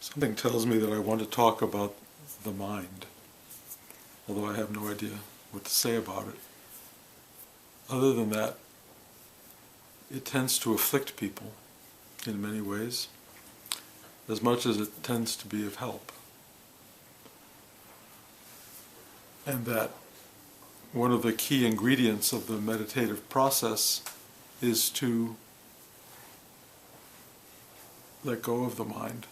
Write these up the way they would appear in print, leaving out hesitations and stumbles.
Something tells me that I want to talk about the mind, although I have no idea what to say about it. Other than that, it tends to afflict people in many ways, as much as it tends to be of help. And that one of the key ingredients of the meditative process is to let go of the mind.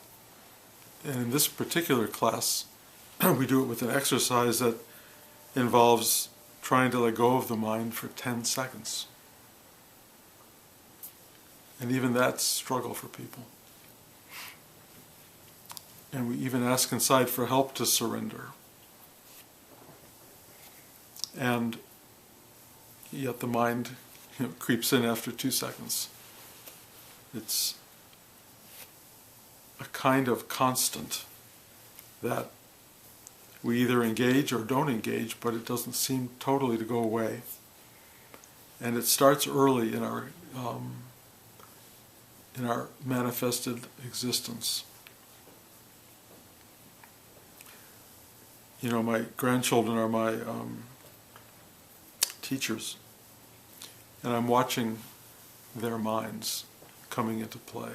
And in this particular class, we do it with an exercise that involves trying to let go of the mind for 10 seconds. And even that's a struggle for people. And we even ask inside for help to surrender. And yet the mind creeps in after 2 seconds. It's a kind of constant that we either engage or don't engage, but it doesn't seem totally to go away. And it starts early in our manifested existence. You know, my grandchildren are my teachers, and I'm watching their minds coming into play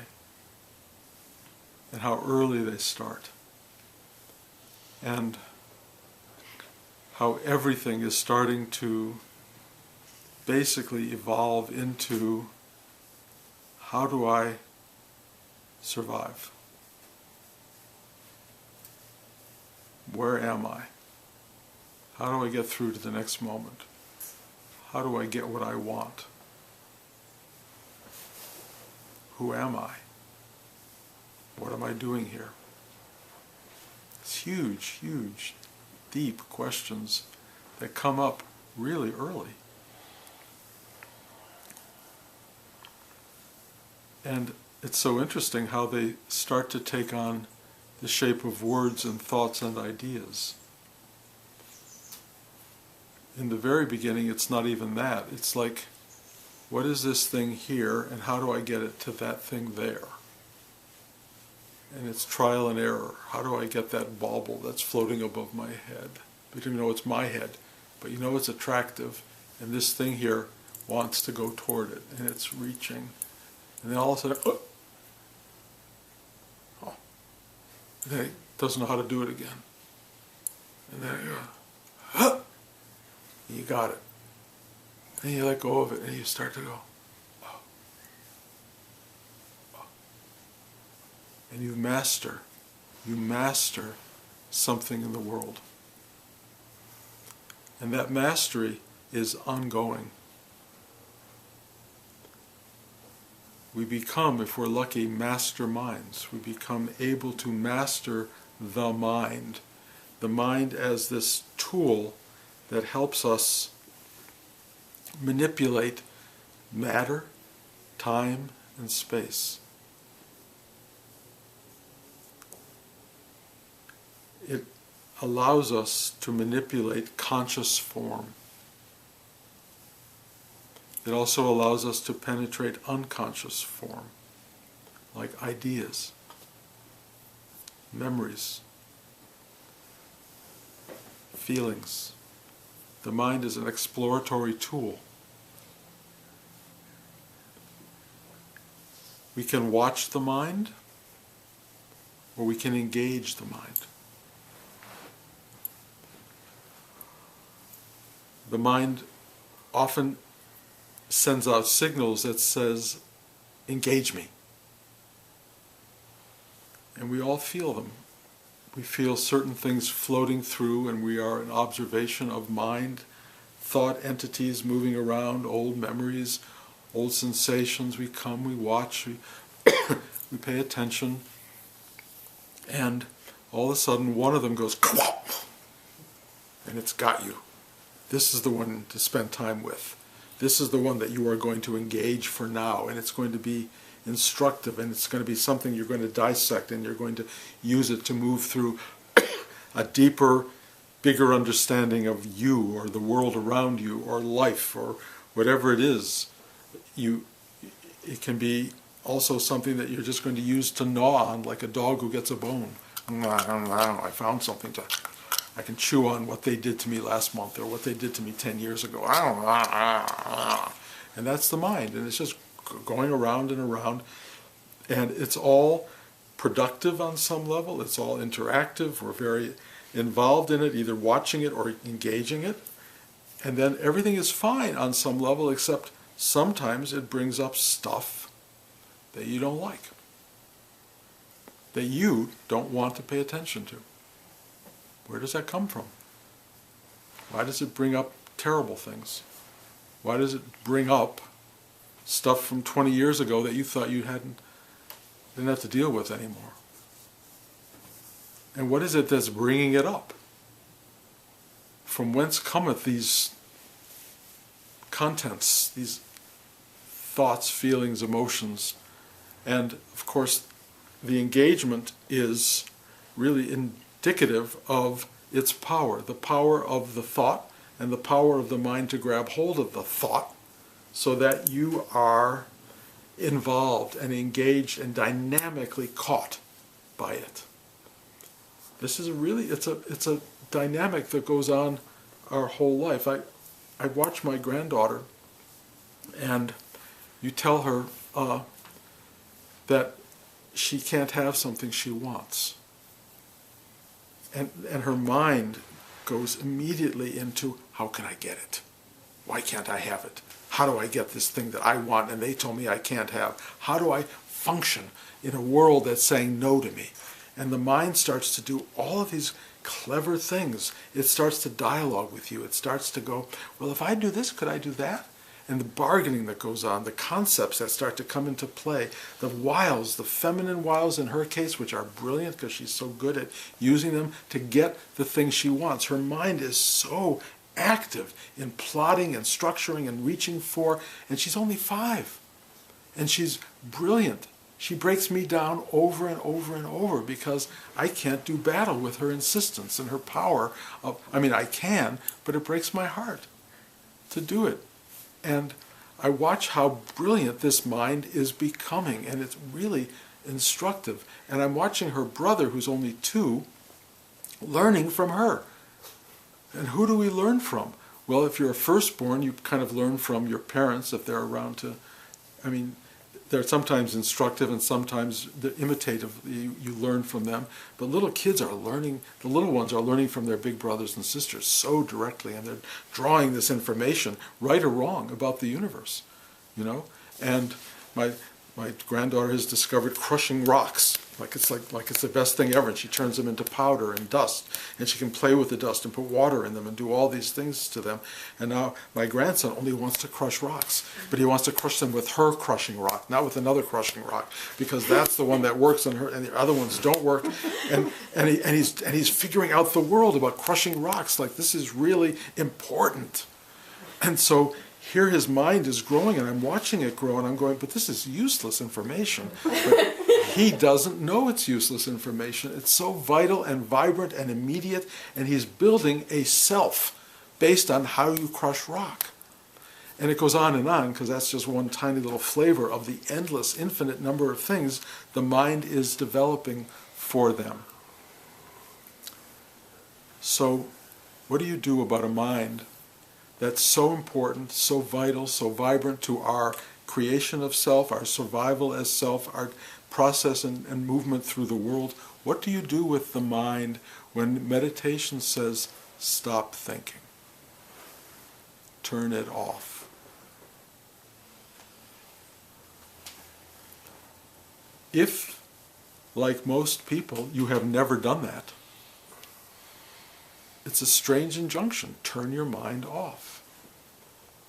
and how early they start, and how everything is starting to basically evolve into, how do I survive? Where am I? How do I get through to the next moment? How do I get what I want? Who am I? What am I doing here? It's huge, huge, deep questions that come up really early. And it's so interesting how they start to take on the shape of words and thoughts and ideas. In the very beginning, it's not even that. It's like, what is this thing here, and how do I get it to that thing there? And it's trial and error. How do I get that bauble that's floating above my head? You don't even know it's my head, but you know it's attractive, and this thing here wants to go toward it, and it's reaching. And then all of a sudden, and then it doesn't know how to do it again. And then you got it. And you let go of it, and you start to go, and you master something in the world. And that mastery is ongoing. We become, if we're lucky, master minds. We become able to master the mind as this tool that helps us manipulate matter, time, and space. It allows us to manipulate conscious form. It also allows us to penetrate unconscious form, like ideas, memories, feelings. The mind is an exploratory tool. We can watch the mind, or we can engage the mind. The mind often sends out signals that says, engage me. And we all feel them. We feel certain things floating through, and we are an observation of mind, thought entities moving around, old memories, old sensations. We come, we watch, we pay attention, and all of a sudden one of them goes, and it's got you. This is the one to spend time with. This is the one that you are going to engage for now, and it's going to be instructive, and it's going to be something you're going to dissect, and you're going to use it to move through a deeper, bigger understanding of you, or the world around you, or life, or whatever it is. It can be also something that you're just going to use to gnaw on, like a dog who gets a bone. I found something I can chew on what they did to me last month or what they did to me 10 years ago. And that's the mind, and it's just going around and around, and it's all productive on some level. It's all interactive. We're very involved in it, either watching it or engaging it. And then everything is fine on some level, except sometimes it brings up stuff that you don't like, that you don't want to pay attention to. Where does that come from? Why does it bring up terrible things? Why does it bring up stuff from 20 years ago that you thought you didn't have to deal with anymore? And what is it that's bringing it up? From whence cometh these contents, these thoughts, feelings, emotions? And of course, the engagement is really indicative of its power, the power of the thought and the power of the mind to grab hold of the thought so that you are involved and engaged and dynamically caught by it. This is it's a dynamic that goes on our whole life. I watch my granddaughter, and you tell her that she can't have something she wants. And her mind goes immediately into, how can I get it? Why can't I have it? How do I get this thing that I want and they told me I can't have? How do I function in a world that's saying no to me? And the mind starts to do all of these clever things. It starts to dialogue with you. It starts to go, well, if I do this, could I do that? And the bargaining that goes on, the concepts that start to come into play, the wiles, the feminine wiles in her case, which are brilliant because she's so good at using them to get the thing she wants. Her mind is so active in plotting and structuring and reaching for, and she's only 5. And she's brilliant. She breaks me down over and over and over because I can't do battle with her insistence and her power of, I can, but it breaks my heart to do it. And I watch how brilliant this mind is becoming, and it's really instructive. And I'm watching her brother, who's only 2, learning from her. And who do we learn from? Well, if you're a firstborn, you kind of learn from your parents if they're around to, they're sometimes instructive and sometimes they're imitative. You learn from them. But little kids are learning, the little ones are learning from their big brothers and sisters so directly, and they're drawing this information, right or wrong, about the universe, And my granddaughter has discovered crushing rocks, like it's the best thing ever, and she turns them into powder and dust, and she can play with the dust and put water in them and do all these things to them. And now my grandson only wants to crush rocks, but he wants to crush them with her crushing rock, not with another crushing rock, because that's the one that works on her, and the other ones don't work. And he's figuring out the world about crushing rocks, like this is really important. And so here his mind is growing, and I'm watching it grow, and I'm going, but this is useless information. But he doesn't know it's useless information. It's so vital and vibrant and immediate, and he's building a self based on how you crush rock. And it goes on, because that's just one tiny little flavor of the endless, infinite number of things the mind is developing for them. So, what do you do about a mind that's so important, so vital, so vibrant to our creation of self, our survival as self, our process and movement through the world? What do you do with the mind when meditation says, stop thinking? Turn it off. If, like most people, you have never done that, it's a strange injunction. Turn your mind off.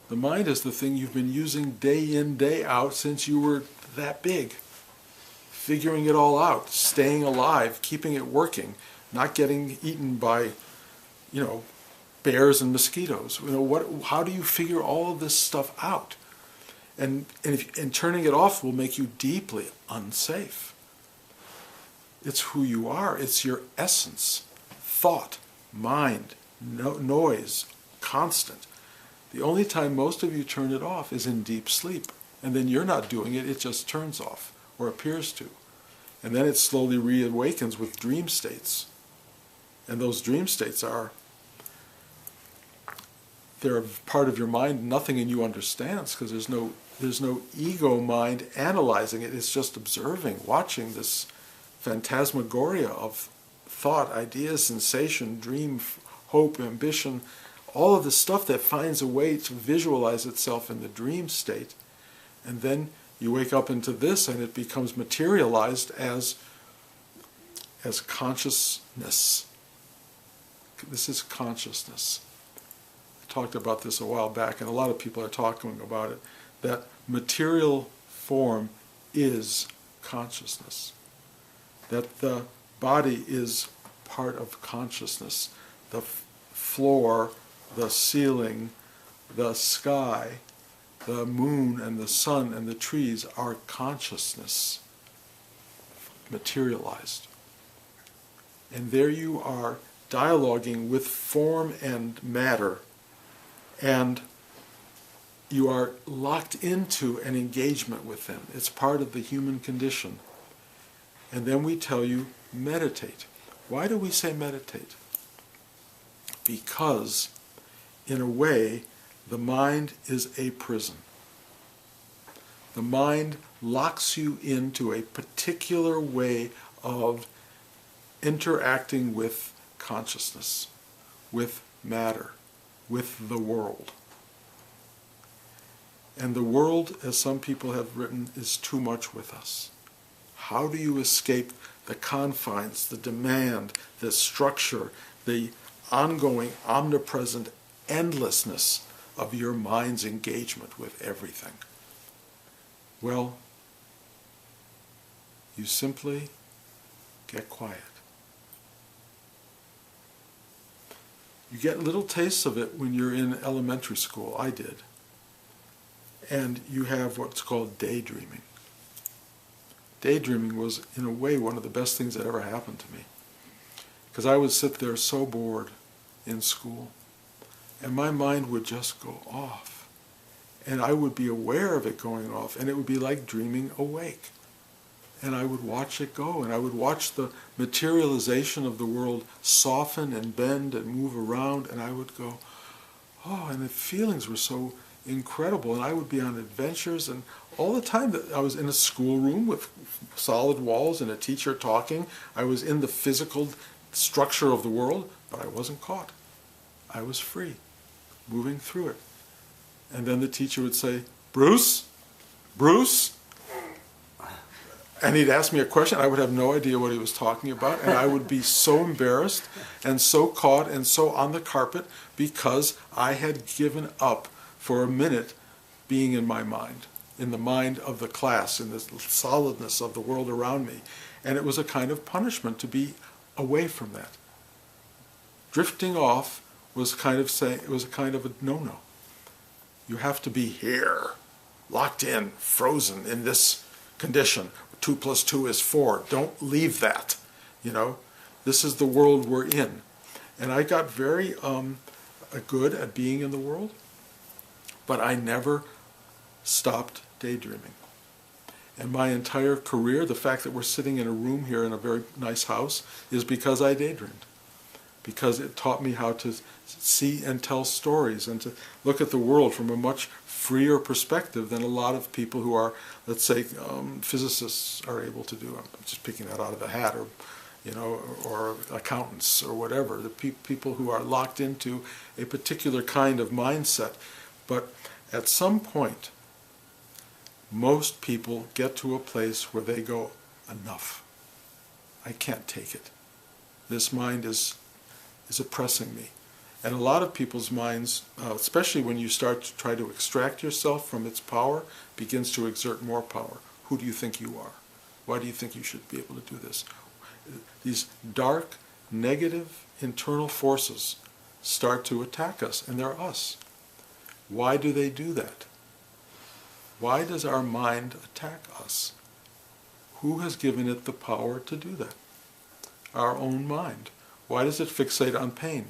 The mind is the thing you've been using day in, day out since you were that big. Figuring it all out, staying alive, keeping it working, not getting eaten by, bears and mosquitoes. How do you figure all of this stuff out? And turning it off will make you deeply unsafe. It's who you are. It's your essence. Thought, mind, noise, constant. The only time most of you turn it off is in deep sleep. And then you're not doing it, it just turns off, or appears to. And then it slowly reawakens with dream states. And those dream states they're a part of your mind nothing in you understands, because there's no ego mind analyzing it. It's just observing, watching this phantasmagoria of thought, ideas, sensation, dream, hope, ambition, all of the stuff that finds a way to visualize itself in the dream state. And then you wake up into this and it becomes materialized as consciousness. This is consciousness. I talked about this a while back, and a lot of people are talking about it, that material form is consciousness. That the body is part of consciousness. The floor, the ceiling, the sky, the moon and the sun and the trees are consciousness materialized. And there you are dialoguing with form and matter, and you are locked into an engagement with them. It's part of the human condition. And then we tell you, meditate. Why do we say meditate? Because, in a way, the mind is a prison. The mind locks you into a particular way of interacting with consciousness, with matter, with the world. And the world, as some people have written, is too much with us. How do you escape the confines, the demand, the structure, the ongoing, omnipresent endlessness of your mind's engagement with everything? Well, you simply get quiet. You get little tastes of it when you're in elementary school. I did. And you have what's called daydreaming. Daydreaming was, in a way, one of the best things that ever happened to me. Because I would sit there so bored in school, and my mind would just go off. And I would be aware of it going off, and it would be like dreaming awake. And I would watch it go, and I would watch the materialization of the world soften and bend and move around, and I would go, oh, and the feelings were so incredible, and I would be on adventures, and all the time that I was in a schoolroom with solid walls and a teacher talking, I was in the physical structure of the world, but I wasn't caught. I was free, moving through it. And then the teacher would say, Bruce? Bruce? And he'd ask me a question. I would have no idea what he was talking about, and I would be so embarrassed and so caught and so on the carpet because I had given up for a minute being in my mind, in the mind of the class, in the solidness of the world around me. And it was a kind of punishment to be away from that. Drifting off was kind of saying, it was a kind of a no-no. You have to be here, locked in, frozen in this condition. 2 + 2 is 4. Don't leave that. You know, this is the world we're in. And I got very good at being in the world, but I never stopped daydreaming. And my entire career, the fact that we're sitting in a room here in a very nice house, is because I daydreamed. Because it taught me how to see and tell stories and to look at the world from a much freer perspective than a lot of people who are, let's say, physicists are able to do. I'm just picking that out of the hat, or, you know, or accountants or whatever. The people who are locked into a particular kind of mindset. But at some point, most people get to a place where they go, enough. I can't take it. This mind is oppressing me. And a lot of people's minds, especially when you start to try to extract yourself from its power, begins to exert more power. Who do you think you are? Why do you think you should be able to do this? These dark, negative, internal forces start to attack us, and they're us. Why do they do that? Why does our mind attack us? Who has given it the power to do that? Our own mind. Why does it fixate on pain?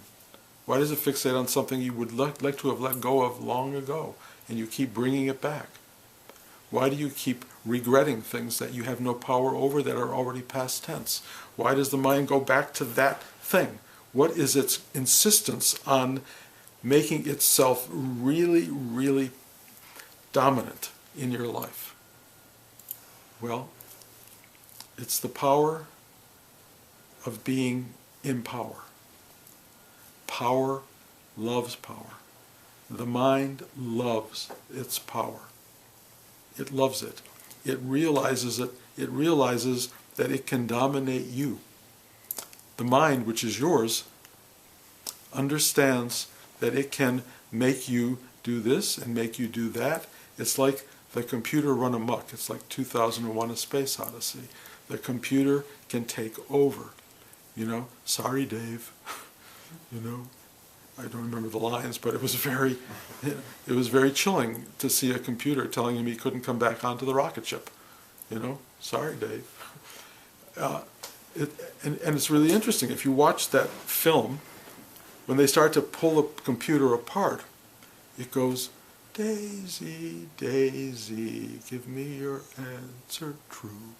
Why does it fixate on something you would like to have let go of long ago, and you keep bringing it back? Why do you keep regretting things that you have no power over, that are already past tense? Why does the mind go back to that thing? What is its insistence on making itself really, really dominant in your life? Well, it's the power of being in power. Power loves power. The mind loves its power. It loves it. It realizes it. It realizes that it can dominate you. The mind, which is yours, understands that it can make you do this and make you do that. It's like the computer run amok. It's like 2001: A Space Odyssey. The computer can take over. Sorry, Dave. I don't remember the lines, but it was very chilling to see a computer telling him he couldn't come back onto the rocket ship. Sorry, Dave. And it's really interesting. If you watch that film, when they start to pull the computer apart, it goes, Daisy, Daisy, give me your answer true.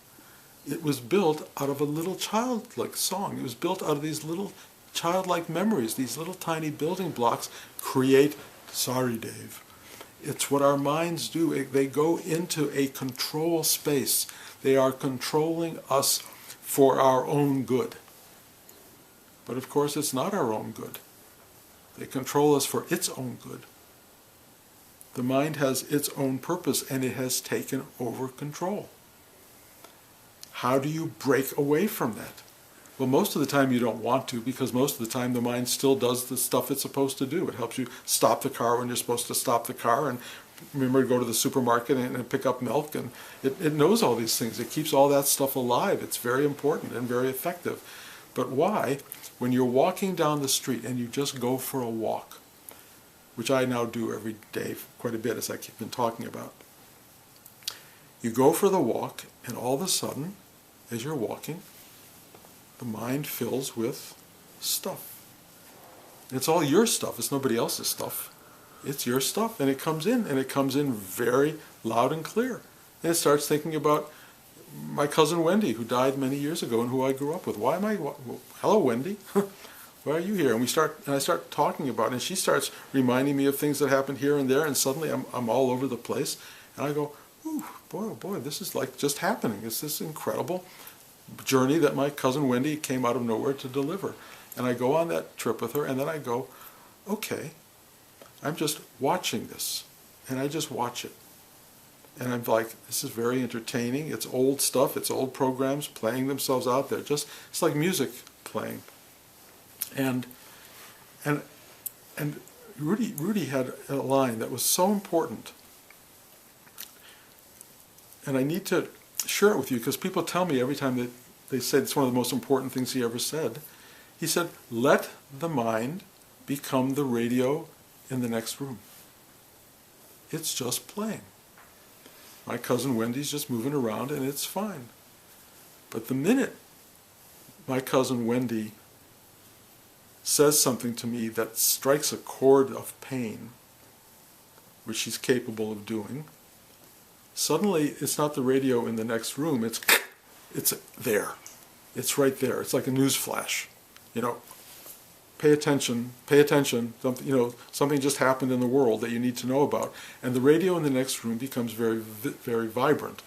It was built out of a little childlike song. It was built out of these little childlike memories. These little tiny building blocks create, sorry, Dave. It's what our minds do. They go into a control space. They are controlling us for our own good. But of course, it's not our own good. They control us for its own good. The mind has its own purpose, and it has taken over control. How do you break away from that? Well, most of the time you don't want to, because most of the time the mind still does the stuff it's supposed to do. It helps you stop the car when you're supposed to stop the car, and remember to go to the supermarket and pick up milk, and it knows all these things. It keeps all that stuff alive. It's very important and very effective. But why, when you're walking down the street and you just go for a walk, which I now do every day quite a bit, as I've been talking about, you go for the walk, and all of a sudden, as you're walking, the mind fills with stuff. It's all your stuff. It's nobody else's stuff. It's your stuff, and it comes in very loud and clear. And it starts thinking about my cousin Wendy, who died many years ago and who I grew up with. Hello, Wendy. Why are you here? And I start talking about it, and she starts reminding me of things that happened here and there, and suddenly I'm all over the place. And I go, ooh, boy, oh boy, this is like just happening. It's this incredible journey that my cousin Wendy came out of nowhere to deliver. And I go on that trip with her, and then I go, okay, I'm just watching this, and I just watch it. And I'm like, this is very entertaining. It's old stuff. It's old programs playing themselves out there. It's like music playing. And Rudy had a line that was so important. And I need to share it with you, because people tell me every time that they say it's one of the most important things he ever said. He said, let the mind become the radio in the next room. It's just playing. My cousin Wendy's just moving around, and it's fine. But the minute my cousin Wendy says something to me that strikes a chord of pain, which she's capable of doing, suddenly it's not the radio in the next room, it's there. It's right there. It's like a news flash. Pay attention, something just happened in the world that you need to know about. And the radio in the next room becomes very, very vibrant.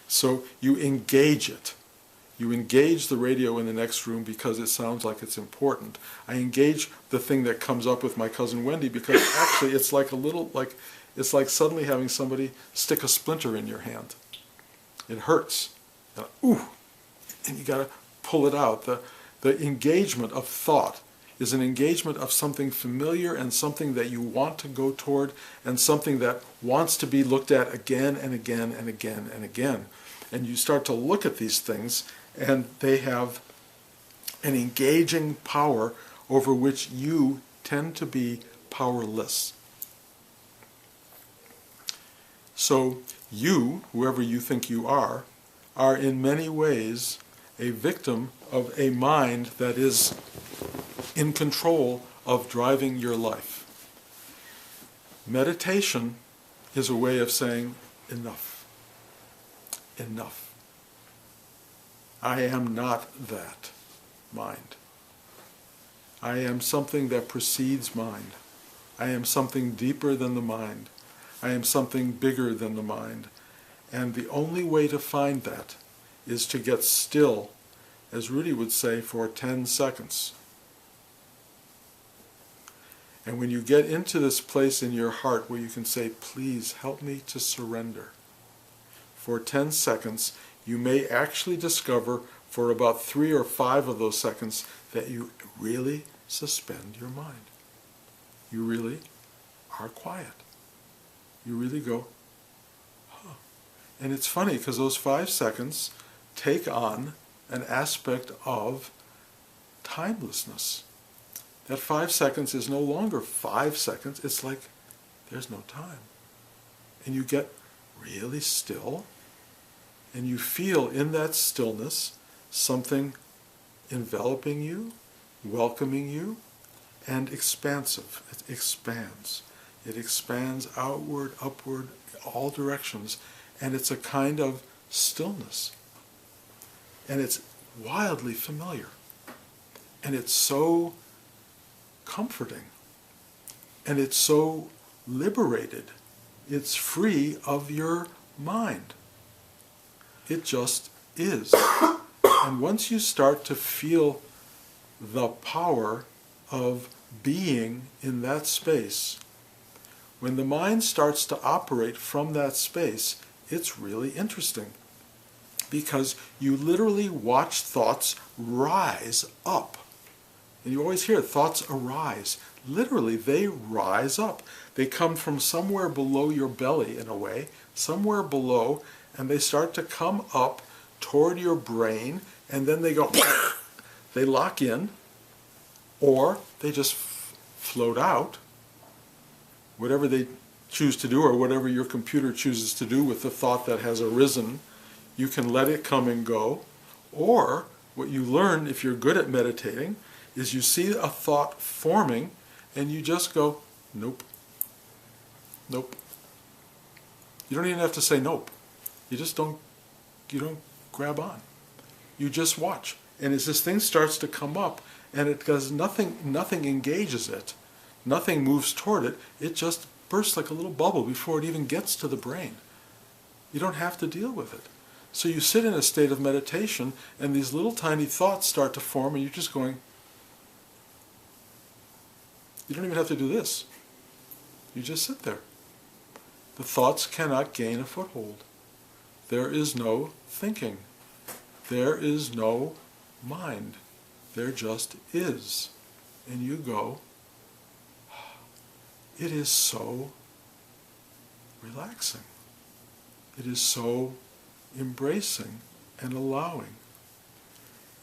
So you engage it. You engage the radio in the next room because it sounds like it's important. I engage the thing that comes up with my cousin Wendy because actually it's like it's like suddenly having somebody stick a splinter in your hand. It hurts. And you got to pull it out. The engagement of thought is an engagement of something familiar and something that you want to go toward and something that wants to be looked at again and again and again and again. And you start to look at these things, and they have an engaging power over which you tend to be powerless. So you, whoever you think you are in many ways a victim of a mind that is in control of driving your life. Meditation is a way of saying, enough. enough. I am not that mind. I am something that precedes mind. I am something deeper than the mind. I am something bigger than the mind. And the only way to find that is to get still, as Rudy would say, for 10 seconds. And when you get into this place in your heart where you can say, please help me to surrender, for 10 seconds, you may actually discover for about 3 or 5 of those seconds that you really suspend your mind. You really are quiet. You really go, huh. And it's funny because those 5 seconds take on an aspect of timelessness. That 5 seconds is no longer 5 seconds, it's like there's no time. And you get really still, and you feel in that stillness something enveloping you, welcoming you, and expansive. It expands. It expands outward, upward, all directions, and it's a kind of stillness. And it's wildly familiar. And it's so comforting. And it's so liberated. It's free of your mind. It just is. And once you start to feel the power of being in that space, when the mind starts to operate from that space, it's really interesting. Because you literally watch thoughts rise up. And you always hear thoughts arise. Literally, they rise up. They come from somewhere below your belly, in a way, somewhere below, and they start to come up toward your brain, and then they go, they lock in, or they just float out, whatever they choose to do, or whatever your computer chooses to do with the thought that has arisen. You can let it come and go. Or what you learn if you're good at meditating is you see a thought forming and you just go, nope, nope. You don't even have to say nope. You just don't grab on. You just watch. And as this thing starts to come up, and it does nothing engages it, nothing moves toward it, it just bursts like a little bubble before it even gets to the brain. You don't have to deal with it. So you sit in a state of meditation, and these little tiny thoughts start to form, and you're just going, you don't even have to do this. You just sit there. The thoughts cannot gain a foothold. There is no thinking. There is no mind. There just is. And you go, it is so relaxing. It is so embracing and allowing.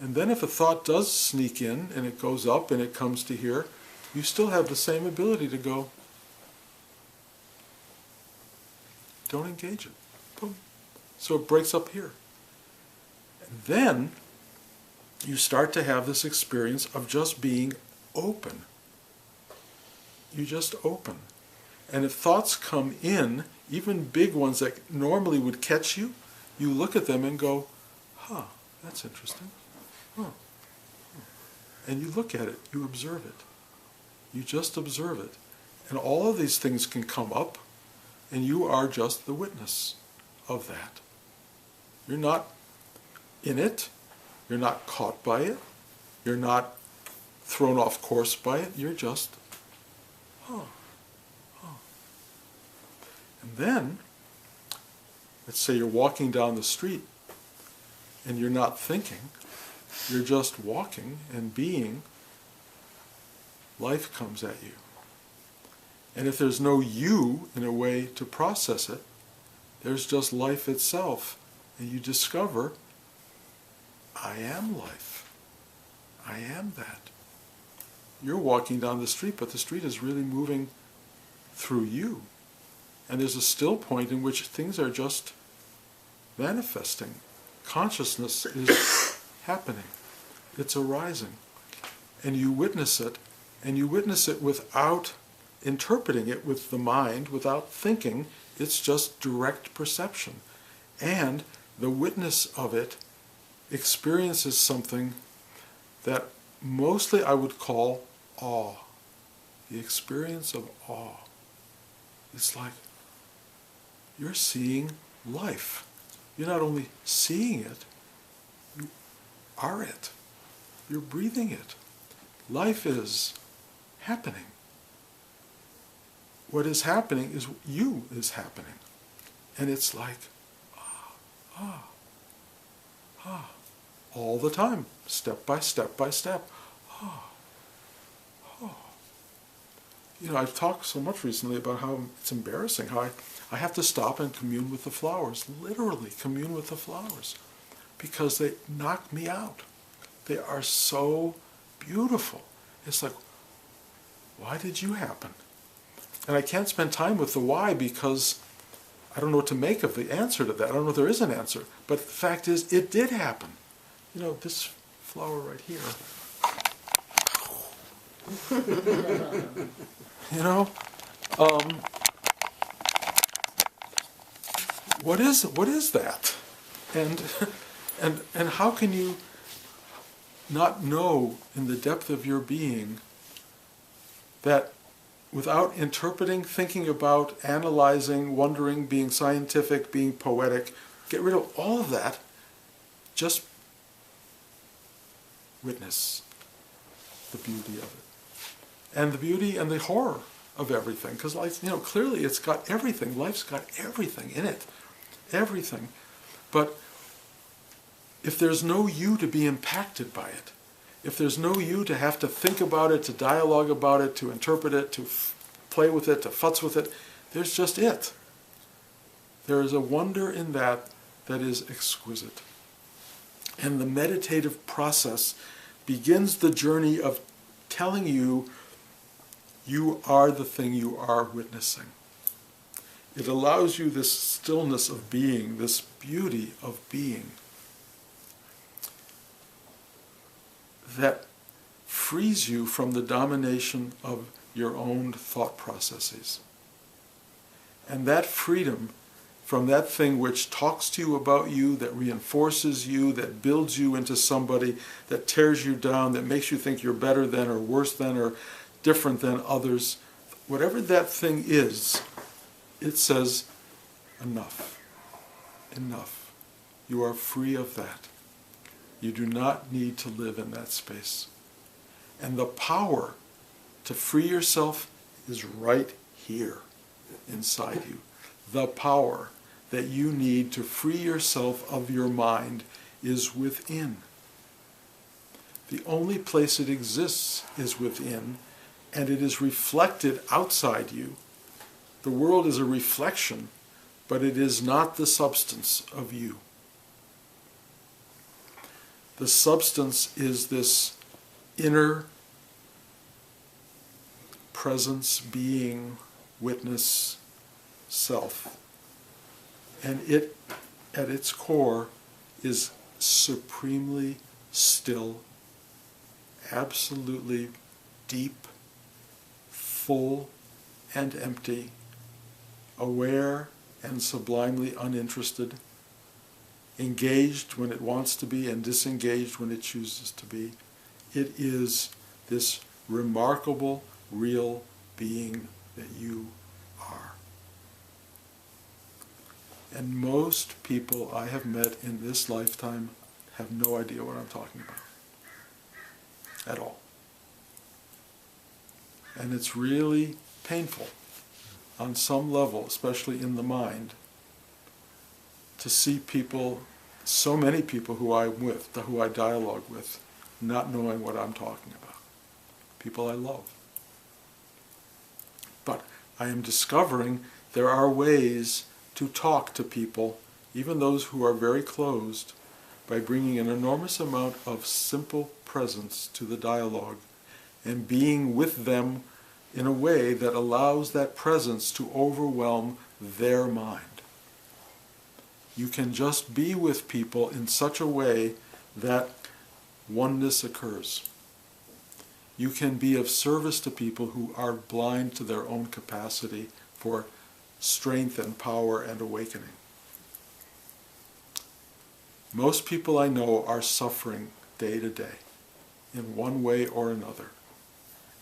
And then if a thought does sneak in and it goes up and it comes to here, you still have the same ability to go, don't engage it. Boom. So it breaks up here. And then you start to have this experience of just being open. You just open. And if thoughts come in, even big ones that normally would catch you, you look at them and go, huh, that's interesting. Huh. And you look at it, you observe it. You just observe it. And all of these things can come up, and you are just the witness of that. You're not in it. You're not caught by it. You're not thrown off course by it. You're just, huh. And then, let's say you're walking down the street and you're not thinking, you're just walking and being, life comes at you. And if there's no you, in a way, to process it, there's just life itself. And you discover, I am life. I am that. You're walking down the street, but the street is really moving through you. And there's a still point in which things are just manifesting. Consciousness is happening. It's arising. And you witness it, and you witness it without interpreting it with the mind, without thinking. It's just direct perception. And the witness of it experiences something that mostly I would call awe. The experience of awe. It's like you're seeing life. You're not only seeing it, you are it. You're breathing it. Life is happening. What is happening is you is happening. And it's like, all the time, step by step by step. I've talked so much recently about how it's embarrassing, how I have to stop and commune with the flowers, literally commune with the flowers, because they knock me out. They are so beautiful. It's like, why did you happen? And I can't spend time with the why because I don't know what to make of the answer to that. I don't know if there is an answer. But the fact is, it did happen. This flower right here. What is that? And how can you not know in the depth of your being that without interpreting, thinking about, analyzing, wondering, being scientific, being poetic, get rid of all of that, just witness the beauty of it. And the beauty and the horror of everything. Because life, clearly it's got everything. Life's got everything in it. Everything. But if there's no you to be impacted by it, if there's no you to have to think about it, to dialogue about it, to interpret it, to play with it, to futz with it, there's just it. There is a wonder in that is exquisite. And the meditative process begins the journey of telling you, you are the thing you are witnessing. It allows you this stillness of being, this beauty of being, that frees you from the domination of your own thought processes. And that freedom from that thing which talks to you about you, that reinforces you, that builds you into somebody, that tears you down, that makes you think you're better than or worse than or different than others, whatever that thing is, it says, enough. Enough. You are free of that. You do not need to live in that space. And the power to free yourself is right here inside you. The power that you need to free yourself of your mind is within. The only place it exists is within, and it is reflected outside you. The world is a reflection, but it is not the substance of you. The substance is this inner presence, being, witness, self. And it, at its core, is supremely still, absolutely deep, full and empty, aware and sublimely uninterested, engaged when it wants to be and disengaged when it chooses to be. It is this remarkable, real being that you are. And most people I have met in this lifetime have no idea what I'm talking about. At all. And it's really painful on some level, especially in the mind, to see people, so many people who I'm with, who I dialogue with, not knowing what I'm talking about. People I love. But I am discovering there are ways to talk to people, even those who are very closed, by bringing an enormous amount of simple presence to the dialogue and being with them in a way that allows that presence to overwhelm their mind. You can just be with people in such a way that oneness occurs. You can be of service to people who are blind to their own capacity for strength and power and awakening. Most people I know are suffering day to day in one way or another.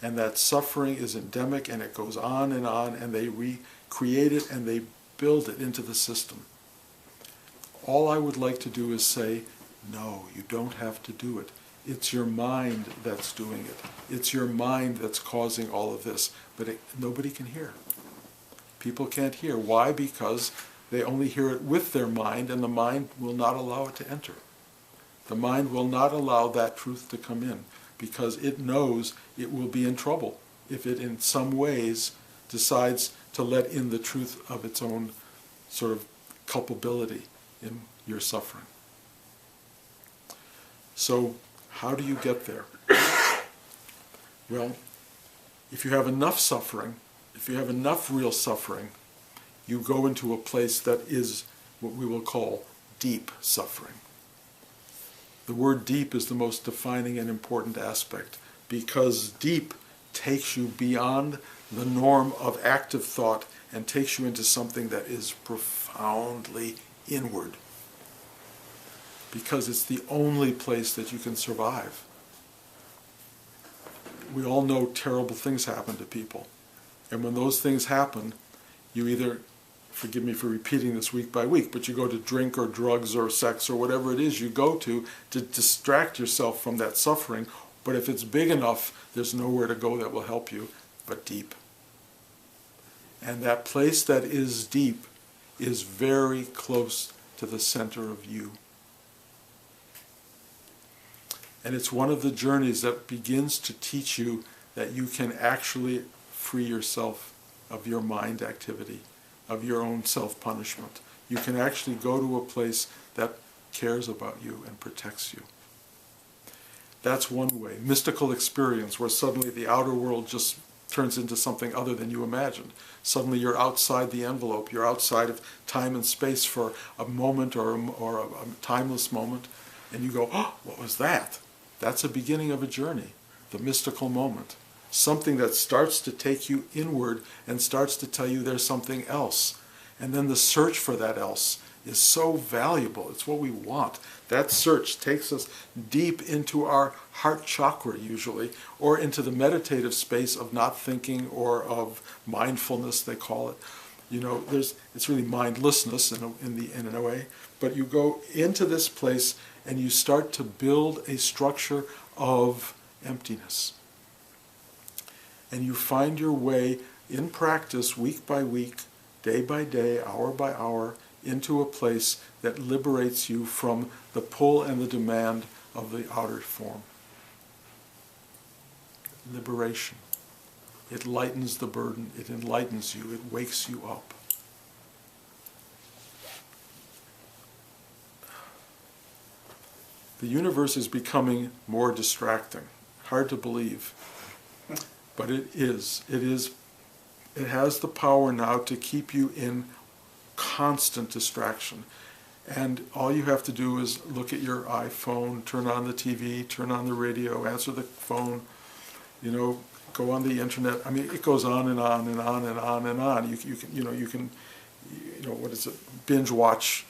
And that suffering is endemic, and it goes on, and they recreate it and they build it into the system. All I would like to do is say, no, you don't have to do it. It's your mind that's doing it. It's your mind that's causing all of this. But nobody can hear. People can't hear. Why? Because they only hear it with their mind, and the mind will not allow it to enter. The mind will not allow that truth to come in, because it knows it will be in trouble if it in some ways decides to let in the truth of its own sort of culpability in your suffering. So, how do you get there? Well, if you have enough suffering, if you have enough real suffering, you go into a place that is what we will call deep suffering. The word deep is the most defining and important aspect, because deep takes you beyond the norm of active thought and takes you into something that is profoundly inward. Because it's the only place that you can survive. We all know terrible things happen to people. And when those things happen, you either, forgive me for repeating this week by week, but you go to drink or drugs or sex or whatever it is you go to distract yourself from that suffering. But if it's big enough, there's nowhere to go that will help you but deep. And that place that is deep is very close to the center of you. And it's one of the journeys that begins to teach you that you can actually free yourself of your mind activity, of your own self-punishment. You can actually go to a place that cares about you and protects you. That's one way. Mystical experience, where suddenly the outer world just turns into something other than you imagined. Suddenly you're outside the envelope. You're outside of time and space for a moment or a timeless moment. And you go, oh, what was that? That's the beginning of a journey, the mystical moment. Something that starts to take you inward and starts to tell you there's something else. And then the search for that else is so valuable. It's what we want. That search takes us deep into our heart chakra usually, or into the meditative space of not thinking, or of mindfulness, they call it. You know, it's really mindlessness in a way. But you go into this place and you start to build a structure of emptiness. And you find your way in practice, week by week, day by day, hour by hour, into a place that liberates you from the pull and the demand of the outer form. Liberation. It lightens the burden, it enlightens you, it wakes you up. The universe is becoming more distracting. Hard to believe. But it is. It has the power now to keep you in constant distraction. And all you have to do is look at your iPhone, turn on the TV, turn on the radio, answer the phone, go on the internet. I mean, it goes on and on and on and on and on. You can binge watch,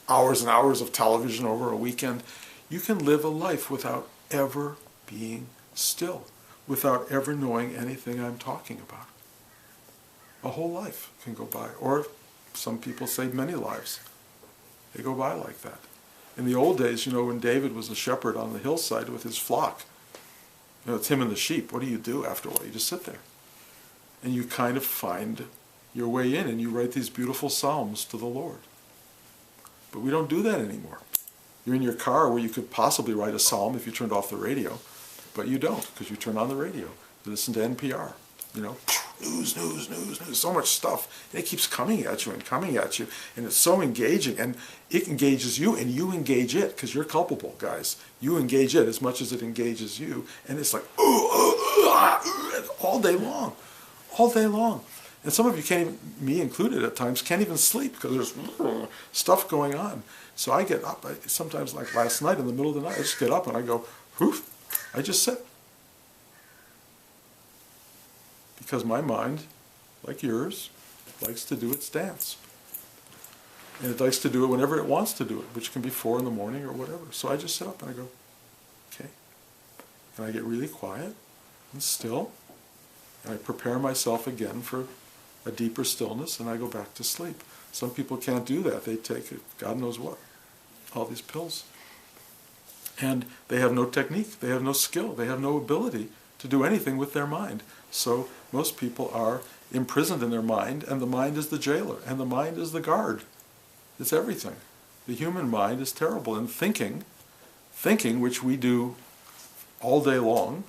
hours and hours of television over a weekend. You can live a life without ever being still, without ever knowing anything I'm talking about. A whole life can go by, or some people say many lives. They go by like that. In the old days, when David was a shepherd on the hillside with his flock, it's him and the sheep. What do you do after a while? You just sit there. And you kind of find your way in, and you write these beautiful psalms to the Lord. But we don't do that anymore. You're in your car where you could possibly write a psalm if you turned off the radio, but you don't, because you turn on the radio. You listen to NPR. News, so much stuff. And it keeps coming at you, and it's so engaging, and it engages you, and you engage it, because you're culpable, guys. You engage it as much as it engages you, and it's like, all day long. And some of you can't even, me included at times, can't even sleep, because there's stuff going on. So I get up, sometimes like last night in the middle of the night, I just get up and I go, whoof, I just sit. Because my mind, like yours, likes to do its dance. And it likes to do it whenever it wants to do it, which can be 4 in the morning or whatever. So I just sit up and I go, okay. And I get really quiet and still, and I prepare myself again for a deeper stillness, and I go back to sleep. Some people can't do that. They take God knows what, all these pills. And they have no technique, they have no skill, they have no ability to do anything with their mind. So most people are imprisoned in their mind, and the mind is the jailer, and the mind is the guard. It's everything. The human mind is terrible, and thinking, which we do all day long,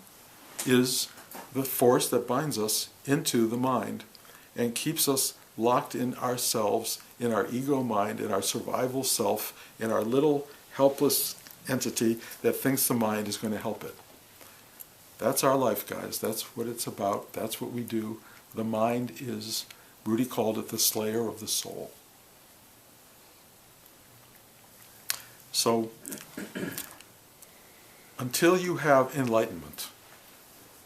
is the force that binds us into the mind and keeps us locked in ourselves, in our ego mind, in our survival self, in our little helpless entity that thinks the mind is going to help it. That's our life, guys. That's what it's about. That's what we do. The mind is, Rudy called it the slayer of the soul. So, until you have enlightenment,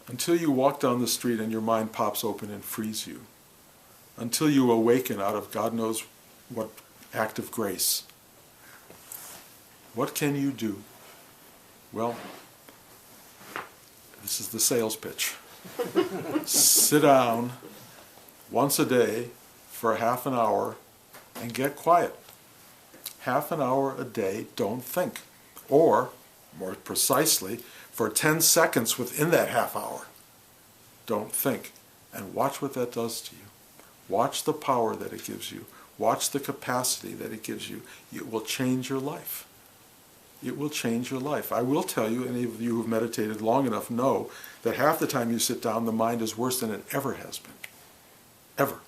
until you walk down the street and your mind pops open and frees you, until you awaken out of God knows what act of grace, what can you do? Well, this is the sales pitch. Sit down once a day for half an hour and get quiet. Half an hour a day, don't think. Or, more precisely, for 10 seconds within that half hour, don't think. And watch what that does to you. Watch the power that it gives you. Watch the capacity that it gives you. It will change your life. It will change your life. I will tell you, any of you who have meditated long enough know that half the time you sit down, the mind is worse than it ever has been. Ever.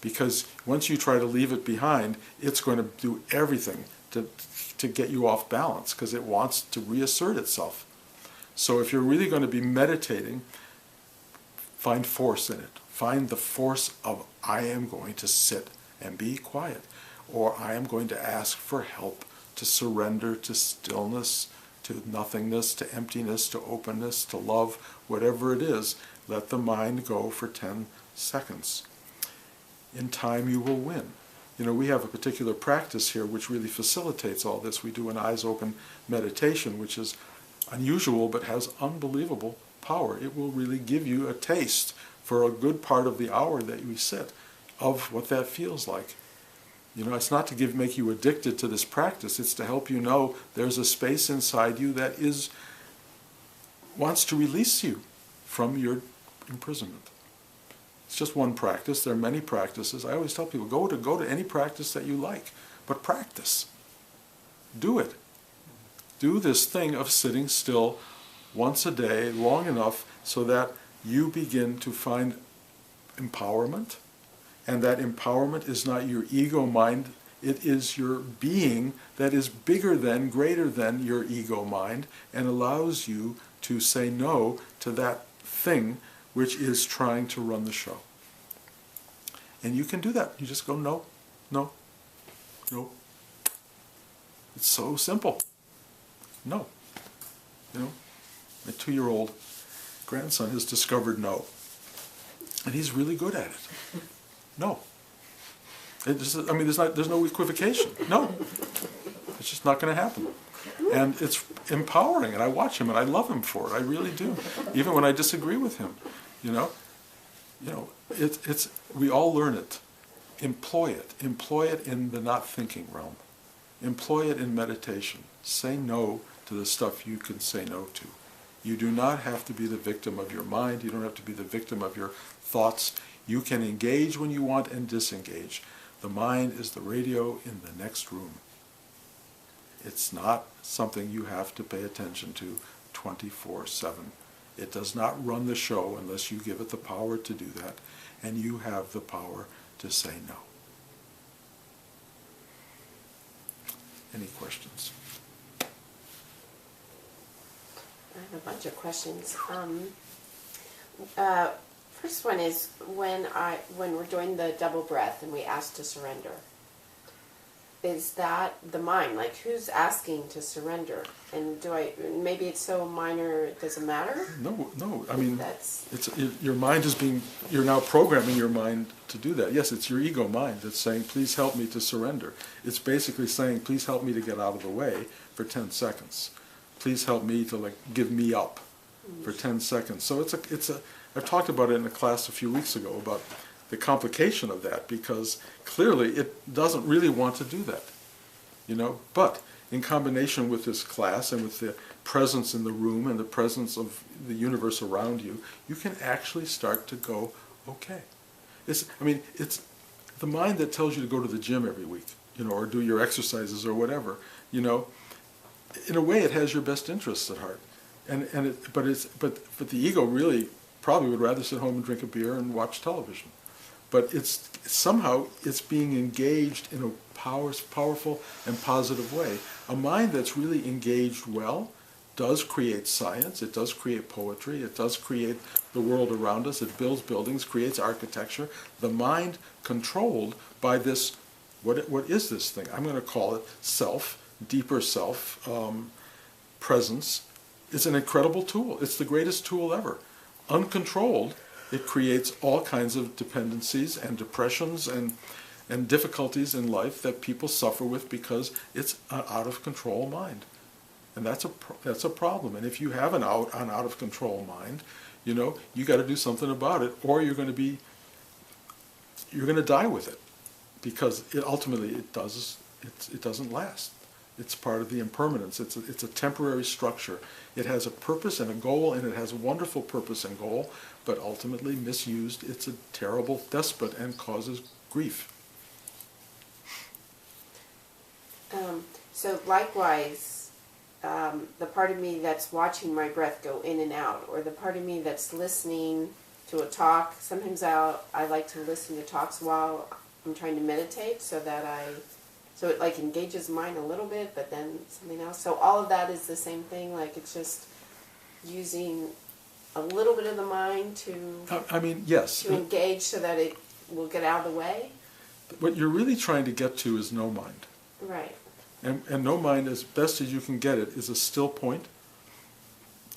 Because once you try to leave it behind, it's going to do everything to get you off balance, because it wants to reassert itself. So if you're really going to be meditating, find force in it. Find the force of, I am going to sit and be quiet, or I am going to ask for help, to surrender to stillness, to nothingness, to emptiness, to openness, to love, whatever it is. Let the mind go for 10 seconds. In time you will win. You know, we have a particular practice here which really facilitates all this. We do an eyes open meditation, which is unusual but has unbelievable power. It will really give you a taste for a good part of the hour that you sit of what that feels like. You know, it's not to make you addicted to this practice. It's to help you know there's a space inside you that wants to release you from your imprisonment. It's just one practice. There are many practices. I always tell people, go to any practice that you like, but practice. Do it. Do this thing of sitting still once a day, long enough so that you begin to find empowerment. And that empowerment is not your ego mind, it is your being that is bigger than, greater than your ego mind, and allows you to say no to that thing which is trying to run the show. And you can do that. You just go, no, no, no. It's so simple. No. You know, my 2-year-old grandson has discovered no. And he's really good at it. No. There's no equivocation. No. It's just not going to happen. And it's empowering, and I watch him, and I love him for it. I really do. Even when I disagree with him, it's we all learn it. Employ it. Employ it in the not thinking realm. Employ it in meditation. Say no to the stuff you can say no to. You do not have to be the victim of your mind. You don't have to be the victim of your thoughts. You can engage when you want and disengage. The mind is the radio in the next room. It's not something you have to pay attention to 24/7. It does not run the show unless you give it the power to do that, and you have the power to say no. Any questions? I have a bunch of questions. First one is when we're doing the double breath and we ask to surrender. is that the mind? Like, who's asking to surrender? And maybe it's so minor it doesn't matter? No. I mean, That's... your mind is you're now programming your mind to do that. Yes, it's your ego mind that's saying, please help me to surrender. It's basically saying, please help me to get out of the way for 10 seconds. Please help me to give me up for 10 seconds. So I've talked about it in a class a few weeks ago about the complication of that, because clearly it doesn't really want to do that, but in combination with this class and with the presence in the room and the presence of the universe around you, you can actually start to go, okay. It's the mind that tells you to go to the gym every week, or do your exercises or whatever, in a way it has your best interests at heart. But the ego really probably would rather sit home and drink a beer and watch television. But it's being engaged in a powerful and positive way. A mind that's really engaged well does create science, it does create poetry, it does create the world around us, it builds buildings, creates architecture. The mind controlled by this, what is this thing? I'm going to call it self, deeper self, presence, is an incredible tool. It's the greatest tool ever. Uncontrolled, it creates all kinds of dependencies and depressions and difficulties in life that people suffer with because it's an out-of-control mind. And that's a problem. And if you have an out-of-control mind, you got to do something about it, or you're going to die with it, because ultimately it doesn't last. It's part of the impermanence. It's a temporary structure. It has a purpose and a goal, and it has a wonderful purpose and goal, but ultimately misused, it's a terrible despot and causes grief. So likewise, the part of me that's watching my breath go in and out, or the part of me that's listening to a talk, sometimes I like to listen to talks while I'm trying to meditate, so it engages mine a little bit, but then something else. So all of that is the same thing, it's just using a little bit of the mind to yes, to engage so that it will get out of the way. What you're really trying to get to is no mind. Right. And no mind, as best as you can get it, is a still point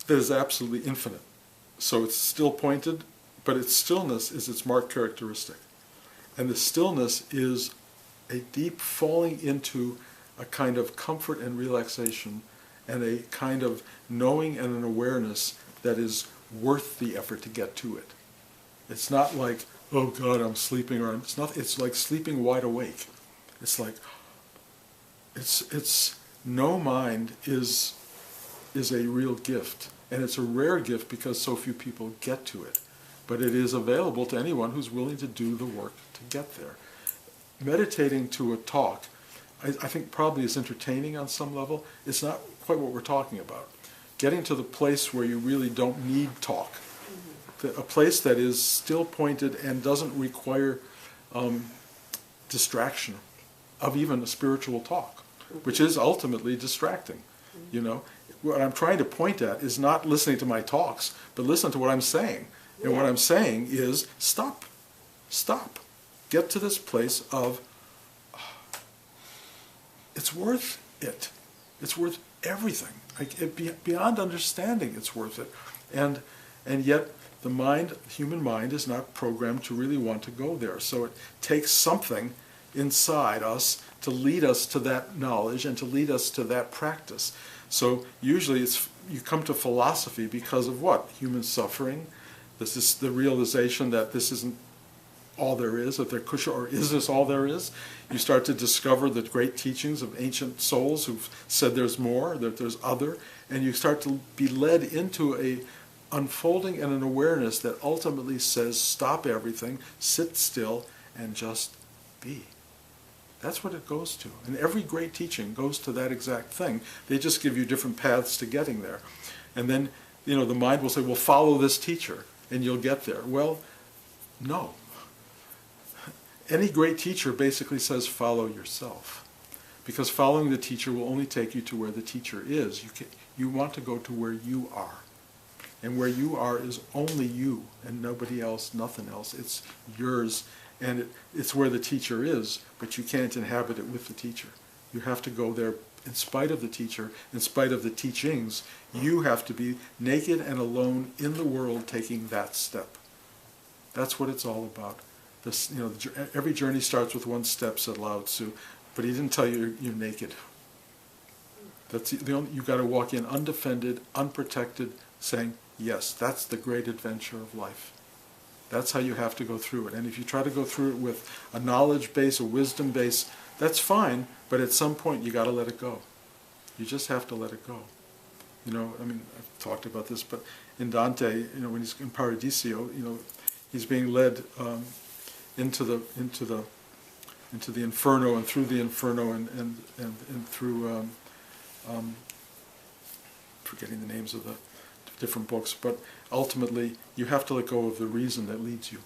that is absolutely infinite. So it's still pointed, but its stillness is its marked characteristic. And the stillness is a deep falling into a kind of comfort and relaxation, and a kind of knowing and an awareness that is worth the effort to get to it. It's not like, oh God, I'm sleeping, or it's like sleeping wide awake. It's like, no mind is a real gift, and it's a rare gift because so few people get to it. But it is available to anyone who's willing to do the work to get there. Meditating to a talk, I think probably is entertaining on some level. It's not quite what we're talking about. Getting to the place where you really don't need talk. A place that is still pointed and doesn't require distraction of even a spiritual talk, which is ultimately distracting. What I'm trying to point at is not listening to my talks, but listen to what I'm saying. And what I'm saying is, stop. Get to this place of, it's worth it. It's worth everything. Beyond understanding, it's worth it. And yet, the human mind is not programmed to really want to go there. So it takes something inside us to lead us to that knowledge and to lead us to that practice. So usually you come to philosophy because of what? Human suffering. This is the realization that this isn't all there is, or is this all there is? You start to discover the great teachings of ancient souls who've said there's more, that there's other, and you start to be led into a unfolding and an awareness that ultimately says, stop everything, sit still, and just be. That's what it goes to. And every great teaching goes to that exact thing. They just give you different paths to getting there. And then, the mind will say, well, follow this teacher, and you'll get there. Well, no. Any great teacher basically says, follow yourself. Because following the teacher will only take you to where the teacher is. You want to go to where you are. And where you are is only you, and nobody else, nothing else. It's yours, And it's where the teacher is, but you can't inhabit it with the teacher. You have to go there in spite of the teacher, in spite of the teachings. You have to be naked and alone in the world taking that step. That's what it's all about. This, every journey starts with one step, said Lao Tzu, but he didn't tell you you're naked. That's you got to walk in undefended, unprotected, saying, yes, that's the great adventure of life. That's how you have to go through it. And if you try to go through it with a knowledge base, a wisdom base, that's fine, but at some point you got to let it go. You just have to let it go. I've talked about this, but in Dante, when he's in Paradiso, he's being led into the inferno and through the inferno and through forgetting the names of the different books, but ultimately you have to let go of the reason that leads you.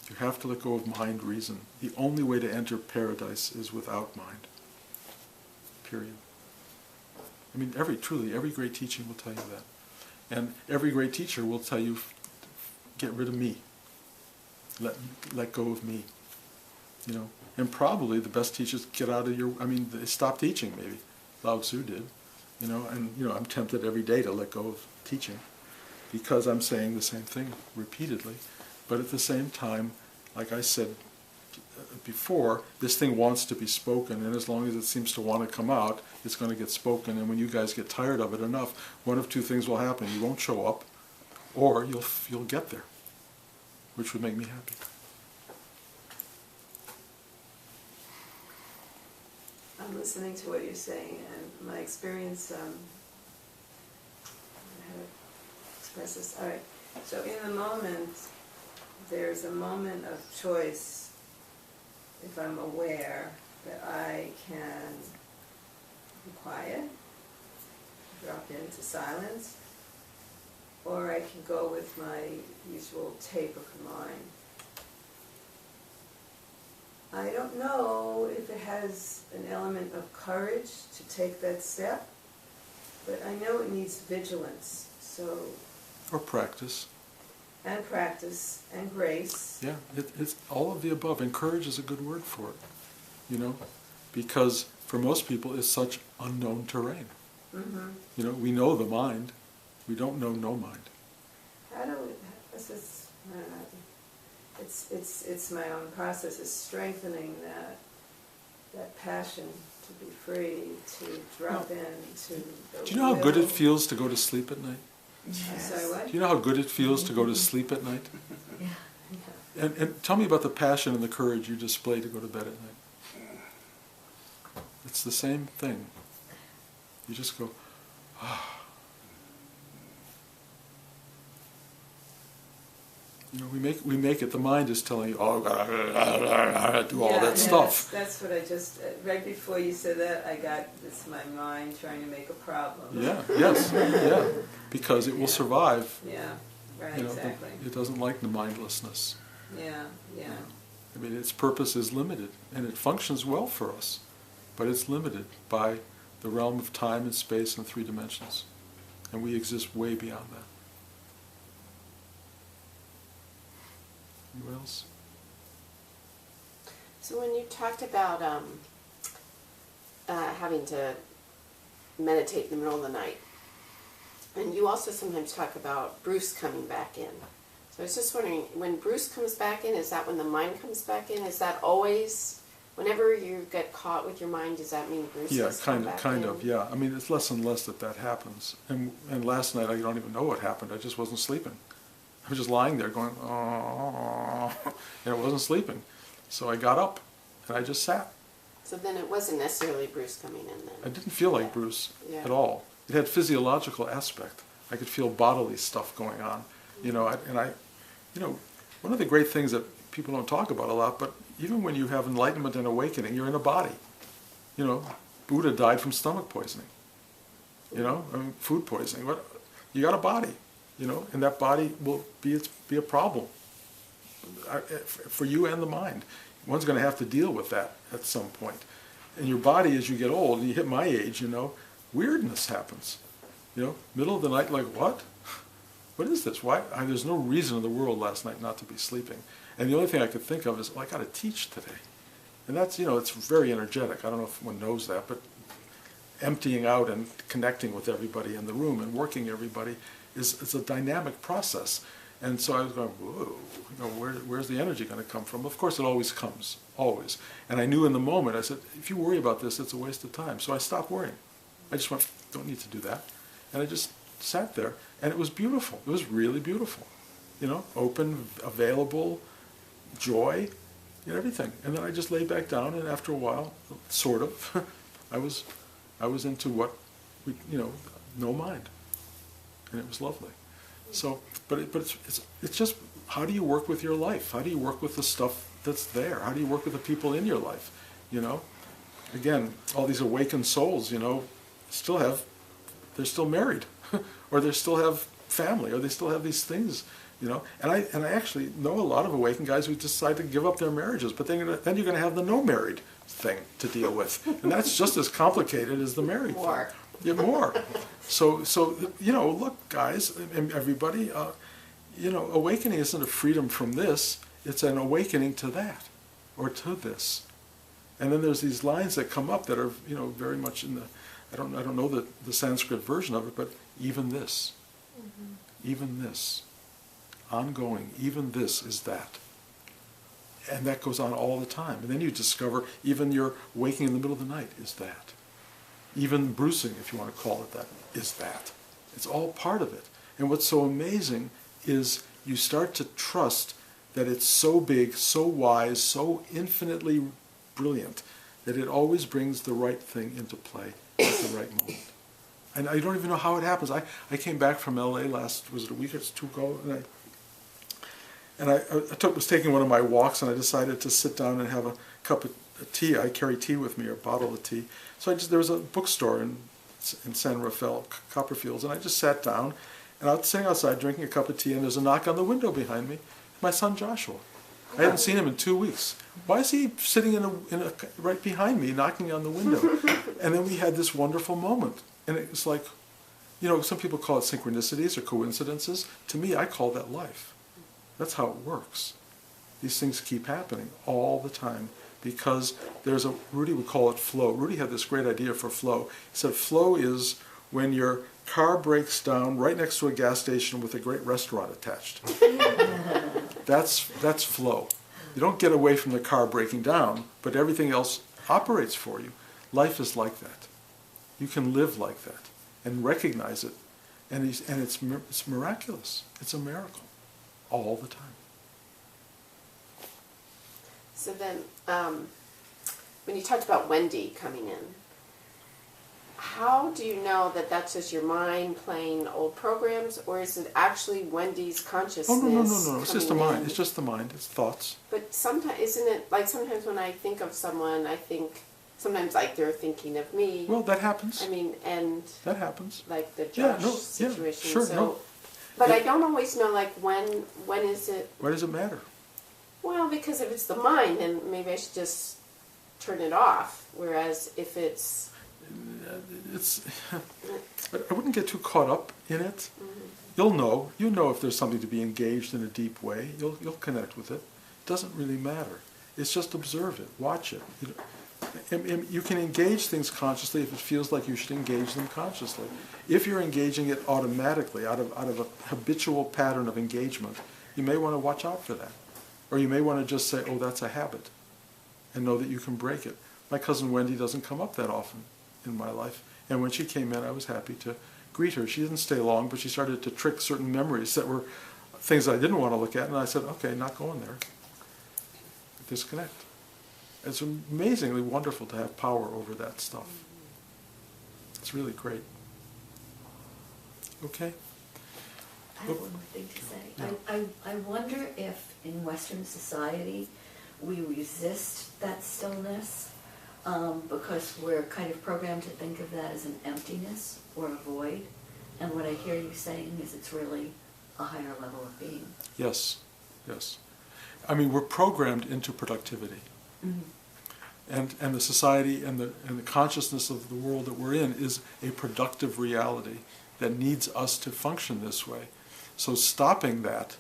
You have to let go of mind reason. The only way to enter paradise is without mind. Period. Truly, every great teaching will tell you that. And every great teacher will tell you, get rid of me. Let go of me. And probably the best teachers get out of they stop teaching maybe. Lao Tzu did. I'm tempted every day to let go of teaching because I'm saying the same thing repeatedly. But at the same time, like I said before, this thing wants to be spoken, and as long as it seems to want to come out, it's going to get spoken. And when you guys get tired of it enough, one of two things will happen. You won't show up, or you'll get there, which would make me happy. I'm listening to what you're saying, and my experience, how to express this. All right. So in the moment, there's a moment of choice. If I'm aware that I can be quiet, drop into silence, or I can go with my usual tape of the mind. I don't know if it has an element of courage to take that step, but I know it needs vigilance. Or practice. And practice and grace. Yeah, it's all of the above. And courage is a good word for it, because for most people it's such unknown terrain. Mm-hmm. We know the mind. We don't know no mind. How do we, this is, I don't know, it's my own process. It's strengthening that passion to be free, to drop into the Do you know how good it feels to go to sleep at night? Yes. Sorry, what? Do you know how good it feels to go to sleep at night? Yeah. And tell me about the passion and the courage you display to go to bed at night. It's the same thing. You just go, ah. We make it, the mind is telling you, oh, do all that stuff. That's what I just, right before you said that, I got this, my mind trying to make a problem. Yeah, yes, yeah, because it will survive. Yeah, right, exactly. It doesn't like the mindlessness. Yeah. Its purpose is limited, and it functions well for us, but it's limited by the realm of time and space and 3 dimensions, and we exist way beyond that. What else? So when you talked about having to meditate in the middle of the night, and you also sometimes talk about Bruce coming back in. So I was just wondering, when Bruce comes back in, is that when the mind comes back in? Is that always, whenever you get caught with your mind, does that mean Bruce is coming back in? Yeah, kind of, yeah. It's less and less that happens. And last night, I don't even know what happened. I just wasn't sleeping. I was just lying there going, oh, and I wasn't sleeping. So I got up, and I just sat. So then it wasn't necessarily Bruce coming in then? I didn't feel like Bruce at all. It had physiological aspect. I could feel bodily stuff going on. One of the great things that people don't talk about a lot, but even when you have enlightenment and awakening, you're in a body. Buddha died from stomach poisoning. Food poisoning. You got a body. And that body will be a problem for you and the mind. One's going to have to deal with that at some point. And your body, as you get old, and you hit my age, weirdness happens. Middle of the night, like, what? What is this? Why? There's no reason in the world last night not to be sleeping. And the only thing I could think of is, well, I got to teach today. And that's, it's very energetic. I don't know if one knows that, but emptying out and connecting with everybody in the room and working everybody is a dynamic process. And so I was going, whoa, where's the energy going to come from? Of course, it always comes, always. And I knew in the moment, I said, if you worry about this, it's a waste of time. So I stopped worrying. I just went, don't need to do that. And I just sat there, and it was beautiful. It was really beautiful. Open, available, joy, and everything. And then I just lay back down, and after a while, sort of, I was into what no mind, and it was lovely. So, but it's just, how do you work with your life? How do you work with the stuff that's there? How do you work with the people in your life? Again, all these awakened souls, they're still married, or they still have family, or they still have these things. And I actually know a lot of awakened guys who decide to give up their marriages, but then you're going to have the no married thing to deal with, and that's just as complicated as the married thing. Yeah, more. So look, guys, and everybody, awakening isn't a freedom from this; it's an awakening to that, or to this. And then there's these lines that come up that are, very much in the, I don't know the Sanskrit version of it, but even this, even this. Ongoing, even this is that. And that goes on all the time. And then you discover even your waking in the middle of the night is that. Even bruising, if you want to call it that, is that. It's all part of it. And what's so amazing is you start to trust that it's so big, so wise, so infinitely brilliant, that it always brings the right thing into play at the right moment. And I don't even know how it happens. I came back from LA was it a week or two ago? And I was taking one of my walks, and I decided to sit down and have a cup of tea. I carry tea with me, or a bottle of tea. So there was a bookstore in San Rafael, Copperfields, and I just sat down, and I was sitting outside drinking a cup of tea, and there's a knock on the window behind me. My son Joshua. I hadn't seen him in 2 weeks. Why is he sitting right behind me, knocking on the window? And then we had this wonderful moment, and it was like, some people call it synchronicities or coincidences. To me, I call that life. That's how it works. These things keep happening all the time because Rudy would call it flow. Rudy had this great idea for flow. He said flow is when your car breaks down right next to a gas station with a great restaurant attached. That's flow. You don't get away from the car breaking down, but everything else operates for you. Life is like that. You can live like that and recognize it, and it's miraculous. It's a miracle. All the time. So then, when you talked about Wendy coming in, how do you know that that's just your mind playing old programs, or is it actually Wendy's consciousness? Oh, no. It's just the mind. It's just the mind. It's thoughts. But sometimes, isn't it, like sometimes when I think of someone, I think sometimes like they're thinking of me. Well, that happens. I mean, and... That happens. Like the Josh situation. Yeah, sure, so, no. But I don't always know, like, when is it... Why does it matter? Well, because if it's the mind, then maybe I should just turn it off. Whereas if it's... I wouldn't get too caught up in it. Mm-hmm. You know if there's something to be engaged in a deep way. You'll connect with it. It doesn't really matter. It's just observe it, watch it. You can engage things consciously if it feels like you should engage them consciously. If you're engaging it automatically, out of a habitual pattern of engagement, you may want to watch out for that. Or you may want to just say, oh, that's a habit, and know that you can break it. My cousin Wendy doesn't come up that often in my life, and when she came in, I was happy to greet her. She didn't stay long, but she started to trick certain memories that were things I didn't want to look at, and I said, okay, not going there. Disconnect. It's amazingly wonderful to have power over that stuff. It's really great. Okay? I have one more thing to say. Yeah. I wonder if in Western society we resist that stillness because we're kind of programmed to think of that as an emptiness or a void. And what I hear you saying is it's really a higher level of being. Yes, yes. I mean, we're programmed into productivity. Mm-hmm. And the society and the consciousness of the world that we're in is a productive reality that needs us to function this way. So stopping that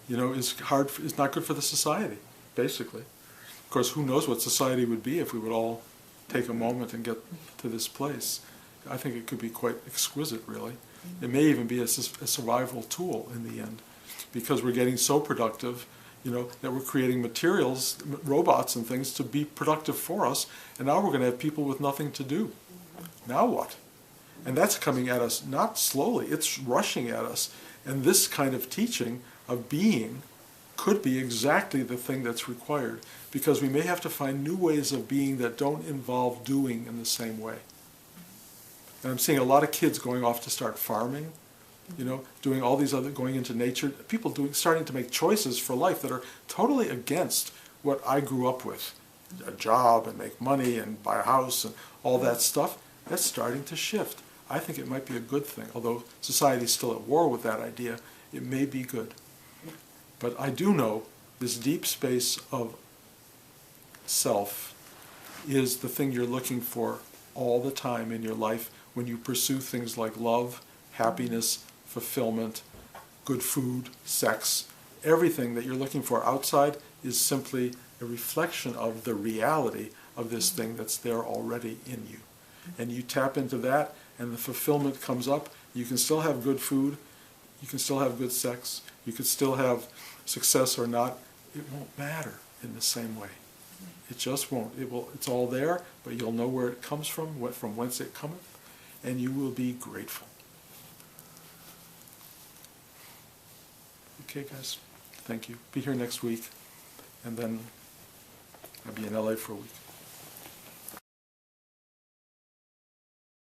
is not good for the society, basically. Of course, who knows what society would be if we would all take a moment and get to this place. I think it could be quite exquisite, really. It may even be a survival tool in the end, because we're getting so productive, that we're creating materials, robots and things to be productive for us, and now we're going to have people with nothing to do. Now what? And that's coming at us not slowly, it's rushing at us. And this kind of teaching of being could be exactly the thing that's required, because we may have to find new ways of being that don't involve doing in the same way. And I'm seeing a lot of kids going off to start farming, doing all these other, going into nature, people starting to make choices for life that are totally against what I grew up with. A job and make money and buy a house and all that stuff, that's starting to shift. I think it might be a good thing, although society's still at war with that idea, it may be good. But I do know this deep space of self is the thing you're looking for all the time in your life when you pursue things like love, happiness, fulfillment, good food, sex. Everything that you're looking for outside is simply a reflection of the reality of this thing that's there already in you. And you tap into that, and the fulfillment comes up. You can still have good food, you can still have good sex, you can still have success or not. It won't matter in the same way. It just won't. It's all there, but you'll know where it comes from whence it cometh, and you will be grateful. Okay, guys, thank you. Be here next week, and then I'll be in LA for a week.